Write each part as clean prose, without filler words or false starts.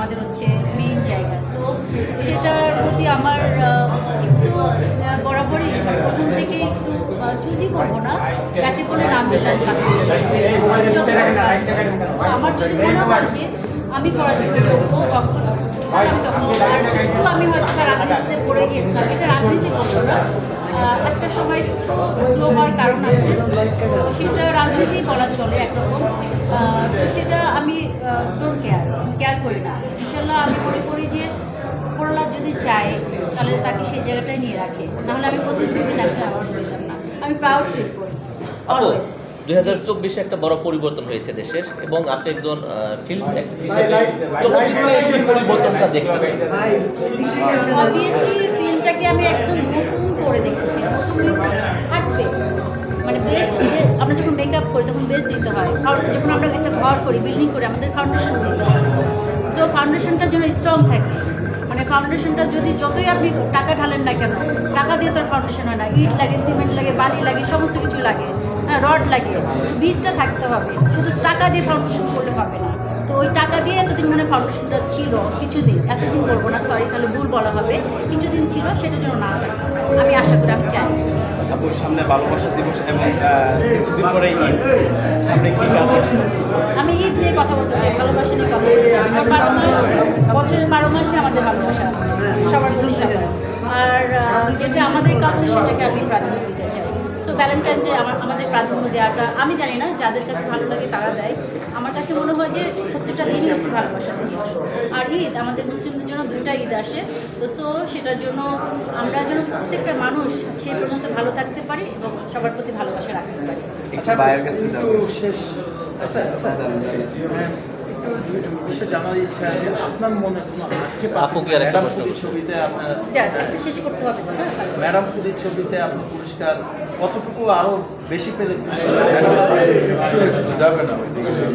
আমাদের হচ্ছে মেইন জায়গা। সো সেটার প্রতি আমার একটু বরাবরই প্রথম থেকে একটু চুজি করবো না, ব্যাটে বলে নাম দিলাম কাজ আমার যদি মনে হয় যে আমি করার জন্য যোগ্য তখন আমি তখন একটু আমি হয়তো রাজনীতিতে পড়ে গিয়েছিলাম, এটা রাজনীতি করবো না, একটা সময় স্লো হওয়ার কারণ আছে, তো সেটা রাজনীতি বলা চলে একরকম। তো সেটা আমি ডোন্ট কেয়ার করি না। ইনশাল্লাহ আমি মনে করি যে উপরওয়ালা যদি চায় তাহলে তাকে সেই জায়গাটায় নিয়ে রাখে, নাহলে আমি প্রথম ছবিতে ন্যাশনাল অ্যাওয়ার্ড পেতাম না। আমি প্রাউড ফিল করি অলওয়েজ। 2024-এ একটা বড় পরিবর্তন হয়েছে দেশের, এবং আপনি একজন ফিল্ম অ্যাক্ট্রেস হিসেবে চলচ্চিত্রে এই পরিবর্তনটা দেখতে চান? অবভিয়াসলি ফিল্মটাকে আমি একদম নতুন করে দেখতেছি, নতুন থাকবে, মানে বেস আমরা যখন মেকআপ করি তখন বেস দিতে হয়, যখন আমরা একটা ঘর করি বিল্ডিং করি আমাদের ফাউন্ডেশন দিতে হয়। সো ফাউন্ডেশনটা যেন স্ট্রং থাকে, মানে ফাউন্ডেশনটা যদি যতই আপনি টাকা ঢালেন না কেন, টাকা দিয়ে তো আর ফাউন্ডেশন হয় না, ইট লাগে, সিমেন্ট লাগে, বালি লাগে, সমস্ত কিছু লাগে, হ্যাঁ রড লাগে, বিটটা থাকতে হবে, শুধু টাকা দিয়ে ফাউন্ডেশন করলে হবে না। তো ওই টাকা দিয়ে এতদিন মানে ফাউন্ডেশনটা ছিল, কিছুদিন, এতদিন বলবো না, সরি তাহলে ভুল বলা হবে, কিছুদিন ছিল, সেটা যেন না থাকে আমি আশা করি, আমি চাই। আপুর সামনে ভালোবাসা দিবস এবং কিছুদিন পরে ঈদ, সামনে কি কাজ আসছে? আমি ঈদ নিয়ে কথা বলতে চাই, ভালোবাসা নিয়ে কথা বলতে চাই। 12 মাস, বছরের 12 মাসে আমাদের ভালোবাসা আছে সবার প্রতি সবার, আর যেটা আমাদের কাছে সেটাকে আমি প্রাধান্য দিতে চাই। সো ভ্যালেন্টাইন ডে আমাদের প্রাধান্য দেওয়াটা, আমি জানি না যাদের কাছে ভালো লাগে তারা দেয়, আমার কাছে মনে হয় যে প্রত্যেকটা দিনই হচ্ছে ভালোবাসা দিবস। আর ঈদ আমাদের মুসলিমদের জন্য 2টা ঈদ আসে, তো সো সেটার জন্য আমরা যেন প্রত্যেকটা মানুষ সেই পর্যন্ত ভালো থাকতে পারি এবং সবার প্রতি ভালোবাসা রাখতে পারি। বাইরের কাছে শেষ বিষয় জানার ইচ্ছা যে আপনার মনে কোনো আক্ষেপ আছে আপুকে আর একটা ম্যাডাম প্রশ্ন ফুডির ছবিতে আপনার একটা শেষ করতে হবে তো না? ম্যাডাম ফুডির ছবিতে আপনার পুরস্কার কতটুকু আরো বেশি পেলে যাবে না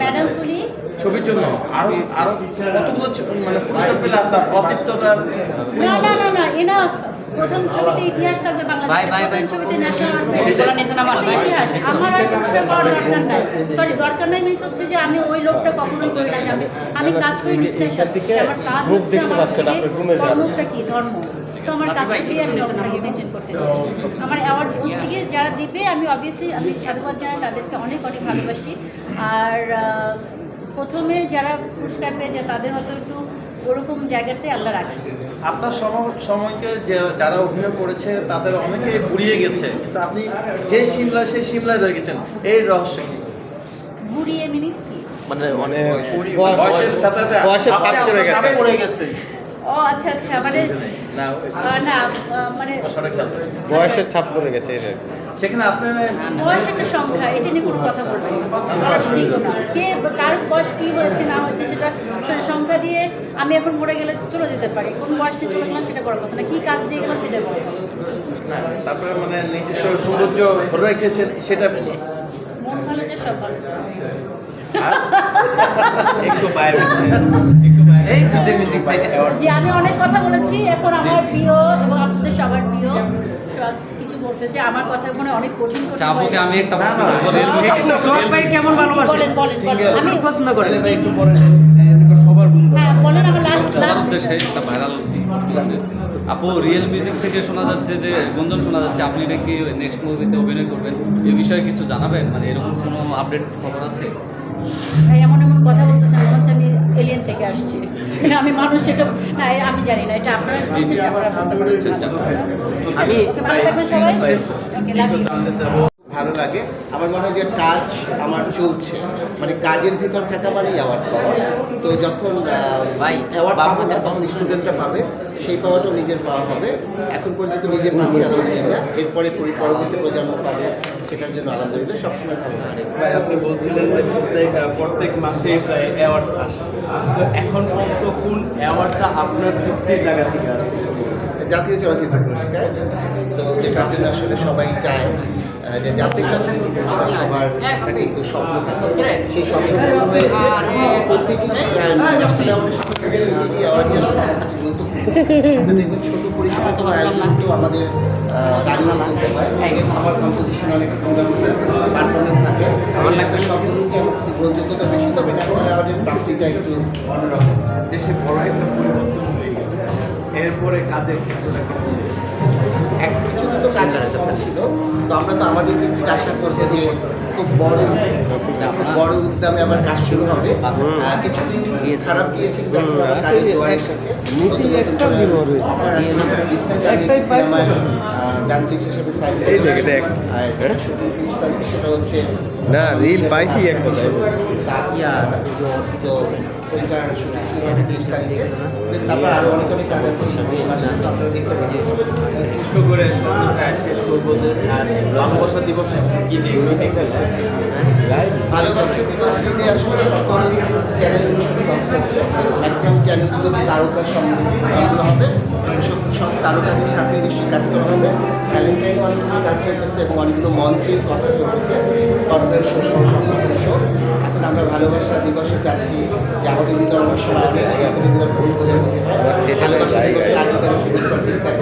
ম্যাডাম ফুলি ছবির জন্য আরো আরো কতগুলো মানে পুরস্কার পেলে আপনার অতিরিক্তটা না না না না এনাফ। প্রথম ছবিতে ইতিহাস থাকবে বাংলাদেশের, প্রথম ছবিতে ন্যাশনাল ইতিহাস। আমার আর পুরস্কার পাওয়ার দরকার নাই, সরি দরকার নাই মিনস হচ্ছে যে আমি ওই লোকটা কখনোই করি না যে আমি কাজ করি নিষ্ঠার সাথে, আমার কাজ হচ্ছে আমার কর্মটা কি ধর্ম, তো আমার কাজ দিয়ে আমি ধর্মটাকে মেনটেন করতে চাই। আমার অ্যাওয়ার্ড হচ্ছে গিয়ে যারা দিবে আমি অবভিয়াসলি আমি সাধুবাদ জানাই, তাদেরকে অনেক অনেক ভালোবাসি। আর প্রথমে যারা পুরস্কার পেয়ে যায় তাদের হয়তো একটু ওরকম জায়গাতে আল্লাহ রাখে। আপনার সময়কে যারা অভিনয় করেছে তাদের অনেকে বুড়িয়ে গেছে, কিন্তু আপনি যে সিমলা সেই সিমলায় রয়ে এই রহস্য কি? বুড়িয়ে মিনিস কি? মানে অনেক বয়সের সাথে সাথে বয়সের ছাপ পড়ে গেছে। ও আচ্ছা আচ্ছা, মানে না না মানে বয়সটা খেয়াল করেন। বয়সের ছাপ পড়ে গেছে এটা। সেখানে আপনার বয়স একটা সংখ্যা, এটা নিয়ে কোনো কথা বলবেন না, ঠিক না। কে কার বয়স কী হয়েছে না হয়েছে সেটা সংখ্যা দিয়ে আমি এখন মরে গেলে চলে যেতে পারি, কোন বয়স নিয়ে চলে গেলাম সেটা বড় কথা না, কী কাজ দিয়ে গেলাম সেটা বড় কথা। তারপরে মানে নিজস্ব সৌন্দর্য ধরে রেখেছেন সেটা মন ভালো যে সব ভালো। একটু বাইরে এই তো যে মিউজিক থেকে জি আমি অনেক কথা বলেছি, এখন আমার প্রিয় এবং আপনাদের সবার প্রিয় কিছু বলতে চাই। আমার কথা মনে অনেক কঠিন কঠিন চাবুকে আমি একটা সোহাগ ভাই কেমন ভালোবাসেন? বলেন বলেন বলেন আমি পছন্দ করেন জি, জি। সবার হ্যাঁ বলেন আমার লাস্ট উদ্দেশ্যে একটা ভাইরাল আপু রিয়েল মিউজিক থেকে শোনা যাচ্ছে যে গুঞ্জন শোনা যাচ্ছে আপনি নাকি নেক্সট মুভিতে অভিনয় করবেন, এ বিষয়ে কিছু জানাবেন? মানে এরকম কোনো আপডেট খবর আছে? ভাই এমন এমন কথা বলতেছেন মনে হচ্ছে আমি এলিয়েন থেকে আসছি, আমি মানুষ, সেটা না আমি জানি না, এটা আপনারা শুনছেন যে আপনারা বলতে পারেন। আমি ওকে, ভালো থাকবেন সবাই, ওকে লাভ ইউ। ভালো লাগে। আমার মনে হয় যে কাজ আমার চলছে, মানে কাজের ভিতর থাকা মানে অ্যাওয়ার্ড পাওয়া। তো যখন অ্যাওয়ার্ড পাবো না তখন স্টুডেন্টরা পাবে, সেই পাওয়াটাও নিজের পাওয়া হবে। এখন পর্যন্ত নিজের পাচ্ছি আলহামদুলিল্লাহ, এরপরে পরবর্তী প্রজন্ম পাবে, সেটার জন্য আলহামদুলিল্লাহ সবসময় ভালো লাগে। ভাই আপনি বলছিলেন যে প্রত্যেক মাসে প্রায় অ্যাওয়ার্ড আসে, তো এখন পর্যন্ত কোন অ্যাওয়ার্ডটা আপনার তৃপ্তির জায়গা থেকে আসছে? জাতীয় চলচ্চিত্র পুরস্কার, তো যেটার জন্য আসলে সবাই চায় যে যাত্রীটা সবার একটা কিন্তু স্বপ্ন থাকে, সেই স্বপ্ন পূরণ হয়েছে। প্রতিটি ন্যাশনাল অ্যাওয়ার্ডের সাথে প্রতিটি অ্যাওয়ার্ডই আসলে আমার কাছে গুরুত্বপূর্ণ। আপনি দেখবেন ছোট পরিসরে কোনো আয়োজনকেও আমাদের দাঁড়িয়ে তুলতে হয়। আমার কম্পোজিশন অনেক পারফরমেন্স থাকে, আমাদের সবগুলোকে গ্রহণযোগ্যতা বেশি, তবে ন্যাশনাল অ্যাওয়ার্ডের প্রাপ্তিটা একটু অন্যরকম। দেশে বড় একটা পরিবর্তন হয়ে গেল, এরপরে কাজের ক্ষেত্রটা কেমন হয়েছে? এক কিছুতে তো কাজের কম ছিল, তো আমরা তো আমাদের দিক থেকে আশা করবো যে খুব বড় উদ্যমে আবার কাজ শুরু হবে। কিছুদিন খারাপ গিয়েছে, কিন্তু এখন আবার কাজের জোয়ার এসেছে। ডান্স হিসেবে সাইড শুটিং 30 তারিখ, সেটা হচ্ছে না রিল পাইছি একটা তো ওইটার শুটিং শুরু হবে 30 তারিখে। তারপর আরও অনেক অনেক কাজ আছে এই মাসে, তো আপনারা দেখতে পাবেন। ছোট্ট করে শেষ করবো যে ভালোবাসা দিবসে কি দেখতে ভালোবাসা দিবসে আসলে সকল চ্যানেলগুলোর সাথে কথা হচ্ছে, ম্যাক্সিমাম চ্যানেলগুলোতে তারকার সম্মিলিত হবে, সব তারকাদের সাথে নিশ্চয়ই কাজ করা হবে। ভ্যালেন্টাইনে অনেকগুলো কাজ চলতেছে এবং অনেকগুলো মঞ্চের কথা চলতেছে, কর্মের শো এখন আমরা ভালোবাসা দিবসে চাচ্ছি যে আমাদের ভিতরে অনেক সময় অনেক শিল্পীদের ভিতরে ভুল বোঝাবুঝি হয়, ভালোবাসা দিবসের আগে যেন সেগুলো ঠিকঠাক